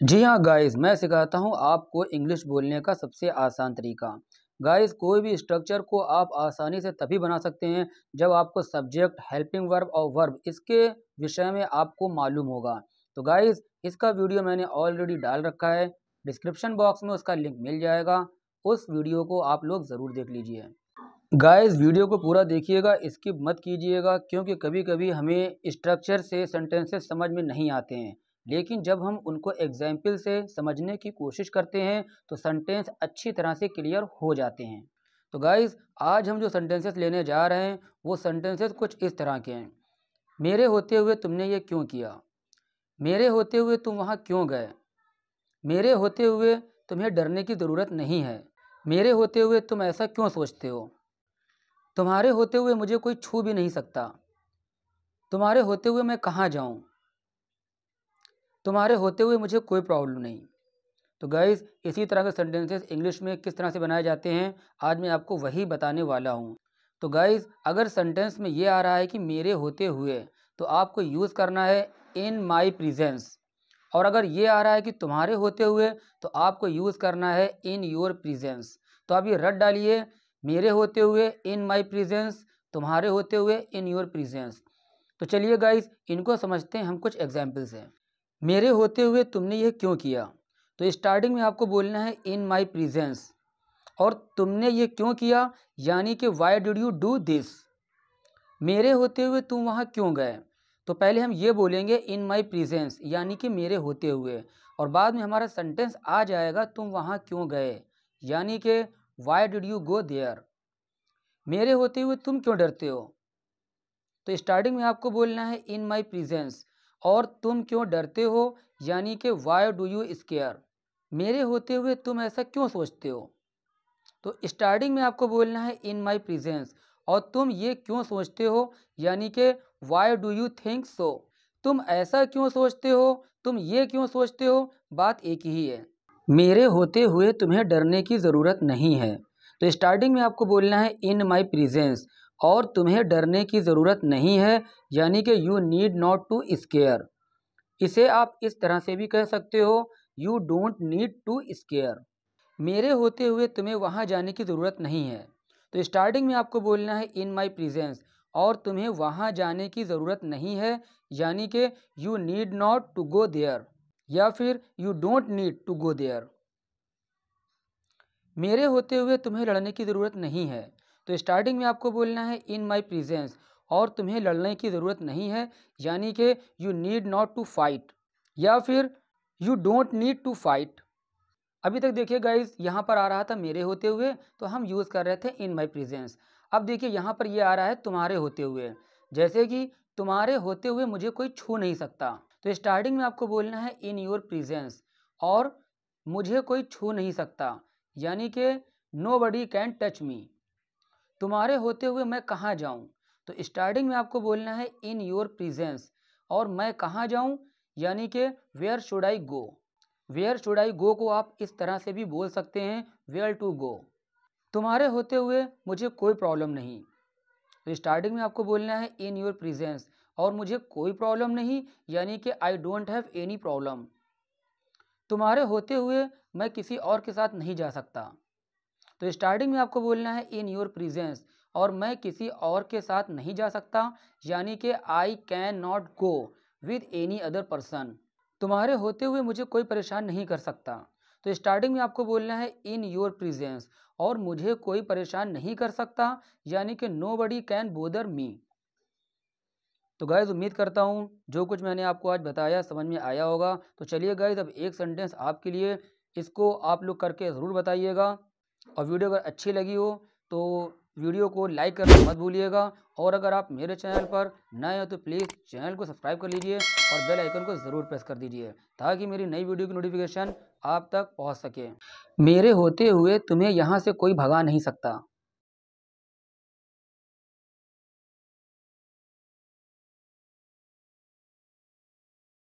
जी हाँ गाइस, मैं सिखाता हूँ आपको इंग्लिश बोलने का सबसे आसान तरीका। गाइस, कोई भी स्ट्रक्चर को आप आसानी से तभी बना सकते हैं जब आपको सब्जेक्ट, हेल्पिंग वर्ब और वर्ब इसके विषय में आपको मालूम होगा। तो गाइस, इसका वीडियो मैंने ऑलरेडी डाल रखा है, डिस्क्रिप्शन बॉक्स में उसका लिंक मिल जाएगा। उस वीडियो को आप लोग ज़रूर देख लीजिए। गाइस, वीडियो को पूरा देखिएगा, स्किप मत कीजिएगा, क्योंकि कभी कभी हमें स्ट्रक्चर से सेंटेंसेस समझ में नहीं आते हैं, लेकिन जब हम उनको एग्जाम्पल से समझने की कोशिश करते हैं तो सेंटेंस अच्छी तरह से क्लियर हो जाते हैं। तो गाइस, आज हम जो सेंटेंसेस लेने जा रहे हैं वो सेंटेंसेस कुछ इस तरह के हैं। मेरे होते हुए तुमने ये क्यों किया? मेरे होते हुए तुम वहाँ क्यों गए? मेरे होते हुए तुम्हें डरने की ज़रूरत नहीं है। मेरे होते हुए तुम ऐसा क्यों सोचते हो? तुम्हारे होते हुए मुझे कोई छू भी नहीं सकता। तुम्हारे होते हुए मैं कहाँ जाऊँ? तुम्हारे होते हुए मुझे कोई प्रॉब्लम नहीं। तो गाइज़, इसी तरह के सेंटेंसेस इंग्लिश में किस तरह से बनाए जाते हैं आज मैं आपको वही बताने वाला हूँ। तो गाइज़, अगर सेंटेंस में ये आ रहा है कि मेरे होते हुए, तो आपको यूज़ करना है इन माई प्रेजेंस। और अगर ये आ रहा है कि तुम्हारे होते हुए, तो आपको यूज़ करना है इन योर प्रेजेंस। तो आप ये रट डालिए, मेरे होते हुए इन माई प्रेजेंस, तुम्हारे होते हुए इन योर प्रेजेंस। तो चलिए गाइज़, इनको समझते हैं हम कुछ एग्जाम्पल से। मेरे होते हुए तुमने ये क्यों किया? तो स्टार्टिंग में आपको बोलना है इन माई प्रेजेंस, और तुमने ये क्यों किया यानी कि why did you do this. मेरे होते हुए तुम वहाँ क्यों गए? तो पहले हम ये बोलेंगे इन माई प्रेजेंस यानी कि मेरे होते हुए, और बाद में हमारा सेंटेंस आ जाएगा तुम वहाँ क्यों गए यानी कि why did you go there. मेरे होते हुए तुम क्यों डरते हो? तो स्टार्टिंग में आपको बोलना है इन माई प्रेजेंस, और तुम क्यों डरते हो यानी कि वाई डू यू स्केयर। मेरे होते हुए तुम ऐसा क्यों सोचते हो? तो स्टार्टिंग में आपको बोलना है इन माई प्रेजेंस, और तुम ये क्यों सोचते हो यानी कि why do you think so. तुम ऐसा क्यों सोचते हो, तुम ये क्यों सोचते हो, बात एक ही है। मेरे होते हुए तुम्हें डरने की ज़रूरत नहीं है। तो स्टार्टिंग में आपको बोलना है इन माई प्रेजेंस, और तुम्हें डरने की ज़रूरत नहीं है यानी कि you need not to scare. इसे आप इस तरह से भी कह सकते हो, you don't need to scare. मेरे होते हुए तुम्हें वहाँ जाने की ज़रूरत नहीं है। तो स्टार्टिंग में आपको बोलना है इन माई प्रेजेंस, और तुम्हें वहाँ जाने की ज़रूरत नहीं है यानी कि you need not to go there, या फिर you don't need to go there. मेरे होते हुए तुम्हें लड़ने की ज़रूरत नहीं है। तो स्टार्टिंग में आपको बोलना है इन माई प्रेजेंस, और तुम्हें लड़ने की ज़रूरत नहीं है यानी कि you need not to fight, या फिर you don't need to fight. अभी तक देखिए गाइज, यहाँ पर आ रहा था मेरे होते हुए, तो हम यूज़ कर रहे थे इन माई प्रेजेंस। अब देखिए यहाँ पर ये आ रहा है तुम्हारे होते हुए, जैसे कि तुम्हारे होते हुए मुझे कोई छू नहीं सकता। तो स्टार्टिंग में आपको बोलना है इन योर प्रेजेंस, और मुझे कोई छू नहीं सकता यानी कि nobody can touch me. तुम्हारे होते हुए मैं कहाँ जाऊँ? तो स्टार्टिंग में आपको बोलना है इन योर प्रेजेंस, और मैं कहाँ जाऊँ यानी कि where should I go. Where should I go को आप इस तरह से भी बोल सकते हैं, वेयर टू गो। तुम्हारे होते हुए मुझे कोई प्रॉब्लम नहीं। तो स्टार्टिंग में आपको बोलना है इन योर प्रेजेंस, और मुझे कोई प्रॉब्लम नहीं यानी कि I don't have any problem. तुम्हारे होते हुए मैं किसी और के साथ नहीं जा सकता। तो स्टार्टिंग में आपको बोलना है इन योर प्रेजेंस, और मैं किसी और के साथ नहीं जा सकता यानी कि I can not go with any other person. तुम्हारे होते हुए मुझे कोई परेशान नहीं कर सकता। तो स्टार्टिंग में आपको बोलना है इन योर प्रेजेंस, और मुझे कोई परेशान नहीं कर सकता यानी कि नो बडी कैन बोदर मी। तो गाइज़, उम्मीद करता हूँ जो कुछ मैंने आपको आज बताया समझ में आया होगा। तो चलिए गाइज़, अब एक सेंटेंस आपके लिए, इसको आप लोग करके ज़रूर बताइएगा। और वीडियो अगर अच्छी लगी हो तो वीडियो को लाइक करना मत भूलिएगा, और अगर आप मेरे चैनल पर नए हो तो प्लीज़ चैनल को सब्सक्राइब कर लीजिए और बेल आइकन को ज़रूर प्रेस कर दीजिए, ताकि मेरी नई वीडियो की नोटिफिकेशन आप तक पहुंच सके। मेरे होते हुए तुम्हें यहाँ से कोई भगा नहीं सकता।